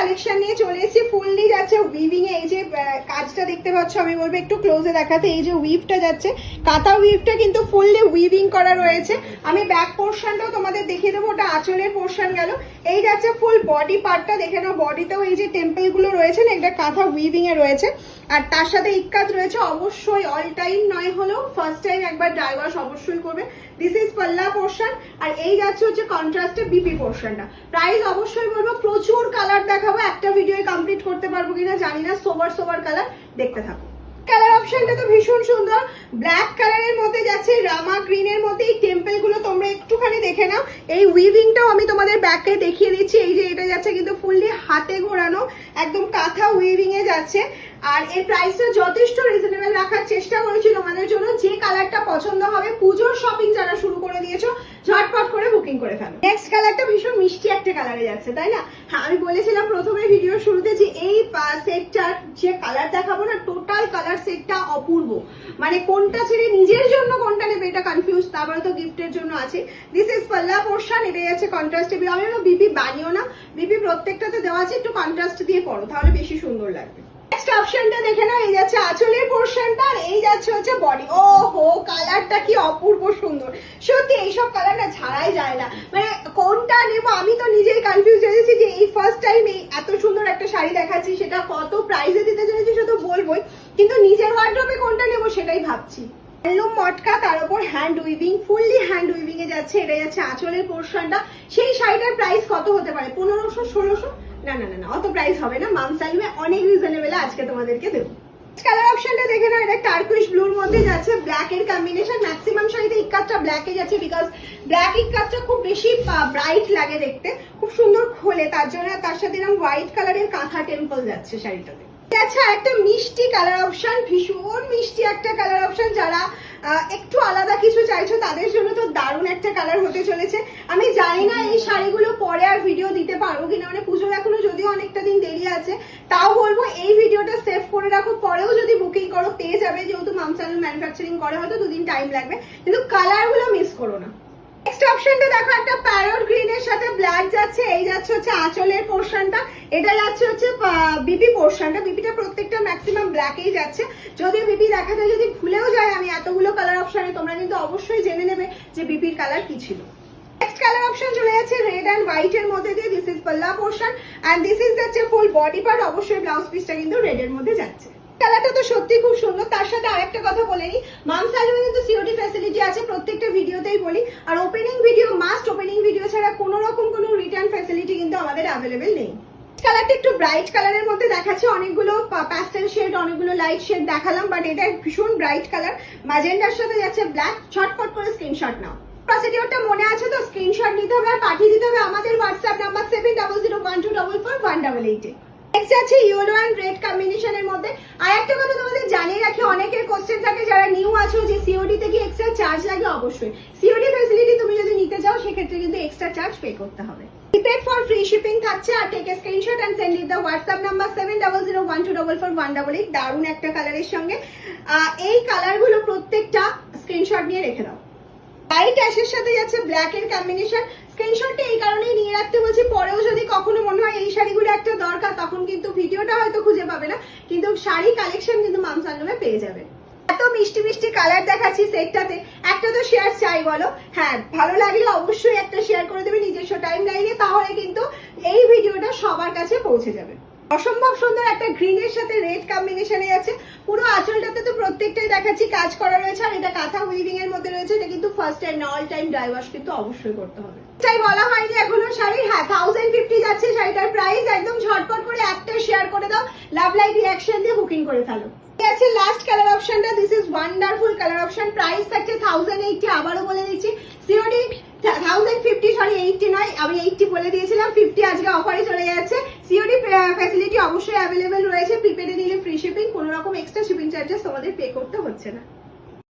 Collection নিয়ে চলে এসেছি। ফুললি যাচ্ছে উইভিং এ। এই যে কাজটা দেখতে পাচ্ছ, আমি বলবো একটু ক্লোজে দেখাতে। এই যে উইভটা যাচ্ছে, কাঁথা উইভটা কিন্তু ফুললি উইভিং করা রয়েছে। আমি ব্যাক পোর্শনটাও তোমাদের দেখিয়ে দেবো, ওটা আঁচলের পোর্শন গেল। এই যাচ্ছে ফুল বডি পার্টটা, দেখে নাও। বডিতেও এই যে টেম্পল গুলো রয়েছে না, এটা কাঁথা উইভিং এ রয়েছে। আর তার সাথে ইক্কাত রয়েছে। অবশ্যই অল টাইম নয় হলেও ফার্স্ট টাইম একবার ড্রাই ওয়াশ অবশ্যই করবে। দিস ইজ পাল্লা পোর্শন। আর এই যাচ্ছে হচ্ছে কন্ট্রাস্টে বিপি পোর্শনটা। প্রাইস অবশ্যই বলবো, প্রচুর কালার দেখাবো, একটা ভিডিও কমপ্লিট করতে পারবো কিনা জানি না। সোবার সোবার কালার, দেখতে থাকো। কালার অপশনটা তো ভীষণ সুন্দর। ব্ল্যাক কালারের মধ্যে যাচ্ছে রামা গ্রিনের মধ্যে। এই টেম্পল গুলো তোমরা একটুখানি দেখে নাও। এই উইভিংটাও আমি তোমাদের ব্যাকে দেখিয়ে দিচ্ছি। এই যে এটা যাচ্ছে কিন্তু ফুললি হাতে ঘোরানো, একদম কাঁথা উইভিং এ যাচ্ছে। আর এই প্রাইসটা যথেষ্ট রিজনেবল রাখার চেষ্টা করেছি তোমাদের জন্য। যে কালারটা পছন্দ হবে, পুজোর শপিং যারা শুরু করে দিয়েছো, ঝটপট করে বুকিং করে ফেলো। নেক্সট কালারটা ভীষণ মিষ্টি একটা কালারে যাচ্ছে, তাই না? হ্যাঁ, আমি বলেছিলাম প্রথমে ভিডিওর শুরুতে যে এই সেটটার যে কালার দেখাবো না, টোটাল কালার সেটটা অপূর্ব। মানে কোনটা ছেড়ে নিজের জন্য কোনটা নেবে এটা কনফিউজ, তারপরে তো গিফটের জন্য আছে। দিস ইজ পাল্লা পোর্শন। এটা যাচ্ছে কন্ট্রাস্টে। আমি বিপি বানিও না, বিপি প্রত্যেকটাতে দেওয়া আছে। একটু কন্ট্রাস্ট দিয়ে পড়ো, তাহলে বেশি সুন্দর লাগবে। নেক্সট অপশনটা দেখে নাও। এই যাচ্ছে আঁচলের পোর্শনটা, আর এই যাচ্ছে হচ্ছে বডি। ও হো, কালারটা কি অপূর্ব সুন্দর। সত্যি এইসব কালার না ছাড়াই যায় না। মানে কোনটা নেবো আমি তো নিজেই কনফিউজ হয়ে গেছি যে এই ফার্স্ট টাইম এই এত সুন্দর একটা শাড়ি দেখাচ্ছি, সেটা কত প্রাইসে দিতে চলেছি সেটা তো বলবোই, কিন্তু নিজের ওয়ার্ড্রবে কোনটা নেবো সেটাই ভাবছি। হ্যান্ডলুম মটকা, তার উপর hand weaving, fully hand weaving এ যাচ্ছে। এটা যাচ্ছে আঁচলের পোর্শনটা। সেই শাড়িটার প্রাইস কত হতে পারে? 1500, 1600? না না না, অত প্রাইস হবে না। মাম সালমে অনেক রিজনেবল আজকে তোমাদেরকে দেবো। কালার অপশনটা দেখে নাও। এটা টার্কুইশ ব্লুর মধ্যে যাচ্ছে, ব্ল্যাক এর কম্বিনেশন। ম্যাক্সিমাম শাড়িতে ইক্কাতটা ব্ল্যাকে যাচ্ছে, বিকজ ব্ল্যাক ইক্কাতটা খুব বেশি ব্রাইট লাগে দেখতে, খুব সুন্দর খোলে, তার জন্য। তার সাথে এরকম হোয়াইট কালারের কাঁথা টেম্পল যাচ্ছে শাড়িটাতে। আচ্ছা, একটা মিষ্টি কালার অপশন, ভীষণ মিষ্টি একটা কালার অপশন। যারা একটু আলাদা কিছু চাইছো তাদের জন্য তো দারুণ একটা কালার হতে চলেছে। আমি জানি না এই শাড়িগুলো পরে আর ভিডিও দিতে পারবো কিনা, মানে পুজোর এখনো যদিও অনেকটা দিন দেরি আছে। তাও বলবো এই ভিডিওটা সেভ করে রাখো, পরেও যদি বুকিং করো পেয়ে যাবে। যেহেতু মাম সালমা ম্যানুফ্যাকচারিং করে, হয়তো দুদিন টাইম লাগবে, কিন্তু কালারগুলো মিস করো না। নেক্সট অপশনটা দেখো, একটা প্যারট গ্রিন এর সাথে ব্ল্যাক যাচ্ছে। এই যাচ্ছে হচ্ছে আঁচলের পোর্শনটা। এটা যাচ্ছে হচ্ছে বিপি পোর্শনটা। বিপিটা প্রত্যেকটা ম্যাক্সিমাম ব্ল্যাকেই যাচ্ছে। যদিও বিপি দেখাতে যদি ভুলেও যায় আমি এতগুলো কালার অপশনে, তোমরা কিন্তু অবশ্যই জেনে নেবে যে বিপির কালার কি ছিল। নেক্সট কালার অপশন চলে যাচ্ছে রেড অ্যান্ড হোয়াইট এর মধ্যে দিয়ে। দিস ইজ পাল্লা পোর্শন এন্ড দিস ইজ যাচ্ছে ফুল বডি পার্ট। অবশ্যই ব্লাউজ পিসটা কিন্তু রেড এর মধ্যে যাচ্ছে। কালারটা তো সত্যি খুব সুন্দর। তার সাথে আরেকটা কথা বলে নি, মাম সালমে কিন্তু সিওডি ফ্যাসিলিটি আছে, প্রত্যেকটা ভিডিওতেই বলি। আর opening video must, opening video ছাড়া কোনো রকম কোনো রিটার্ন ফ্যাসিলিটি কিন্তু আমাদের অ্যাভেলেবেল নেই। কালারটা একটু ব্রাইট কালারের মধ্যে দেখাচ্ছে। অনেকগুলো প্যাস্টেল শেড, অনেকগুলো লাইট শেড দেখালাম, বাট এটা ভীষণ ব্রাইট কালার। ম্যাজেন্ডার সাথে যাচ্ছে ব্ল্যাক। ছটফট করে স্ক্রিনশট নাও। প্রসিডিওরটা মনে আছে তো? স্ক্রিনশট নিতে হবে আর পাঠিয়ে দিতে হবে আমাদের হোয়াটসঅ্যাপ নাম্বার 7001244188 এ। নেক্সট আছে ইয়েলো এন্ড রেড কম্বিনেশনের মধ্যে। আর একটা কথা তোমাদের জানিয়ে রাখি, অনেকের কোশ্চেন থাকে যারা নিউ আছো যে সিওডি তে কি এক্সট্রা চার্জ লাগে। অবশ্যই সিওডি ফ্যাসিলিটি তুমি যদি নিতে চাও সেক্ষেত্রে কিন্তু এক্সট্রা চার্জ পে করতে হবে। প্রিপেড ফর ফ্রি শিপিং থাকছে। আর take a screenshot and send it the WhatsApp number 7001244188। দারুণ একটা কালারের সঙ্গে এই কালারগুলো প্রত্যেকটা স্ক্রিনশট নিয়ে রেখে দাও। লাইট অ্যাশের সাথে যাচ্ছে ব্ল্যাক এর কম্বিনেশন। স্ক্রিনশটটা এই কারণেই নিয়ে রাখতে বলছি, পরেও যদি কখনো মনে হয় এই শাড়িগুলো একটা দরকার, তখন কিন্তু ভিডিওটা হয়তো খুঁজে পাবে না, কিন্তু শাড়ি কালেকশন কিন্তু মাম সালমে পেয়ে যাবে। এত মিষ্টি মিষ্টি কালার দেখাচ্ছি সেটটাতে, একটা তো শেয়ার চাই বলো? হ্যাঁ, ভালো লাগলে অবশ্যই একটা শেয়ার করে দেবে নিজস্ব টাইম লাইনে, তাহলে কিন্তু এই ভিডিওটা সবার কাছে পৌঁছে যাবে। অসম্ভব সুন্দর একটা গ্রিনের সাথে রেড কম্বিনেশনে যাচ্ছে। পুরো আঁচলটাতে তো প্রত্যেকটাই দেখাচ্ছি কাজ করা রয়েছে। আর এটা কাঁথা উইভিং এর মধ্যে রয়েছে। এটা কিন্তু ফার্স্ট টাইম না, অল টাইম ড্রাই ওয়াশ কিন্তু অবশ্যই করতে হবে। তাই বলা হয়নি এখনো শাড়ি। হ্যাঁ, 1050 যাচ্ছে শাড়িটার প্রাইস। একদম ঝটপট করে একটা শেয়ার করে দাও, লাভ লাইক রিয়াকশন দিয়ে বুকিং করে ফেলো। আছে লাস্ট কালার অপশনটা। This is wonderful colour option. Price থাকছে 1080। আবারও বলে দিচ্ছি, সিওডি 1050, সরি 80 নয়, আমি 80 বলে দিয়েছিলাম। 50 আজকে অফারে চলে যাচ্ছে। সিওডি ফ্যাসিলিটি অবশ্যই অ্যাভেলেবেল রয়েছে। প্রিপেডে নিলে ফ্রি শিপিং, কোনো রকম এক্সট্রা শিপিং চার্জেস তোমাদের পে করতে হচ্ছে না।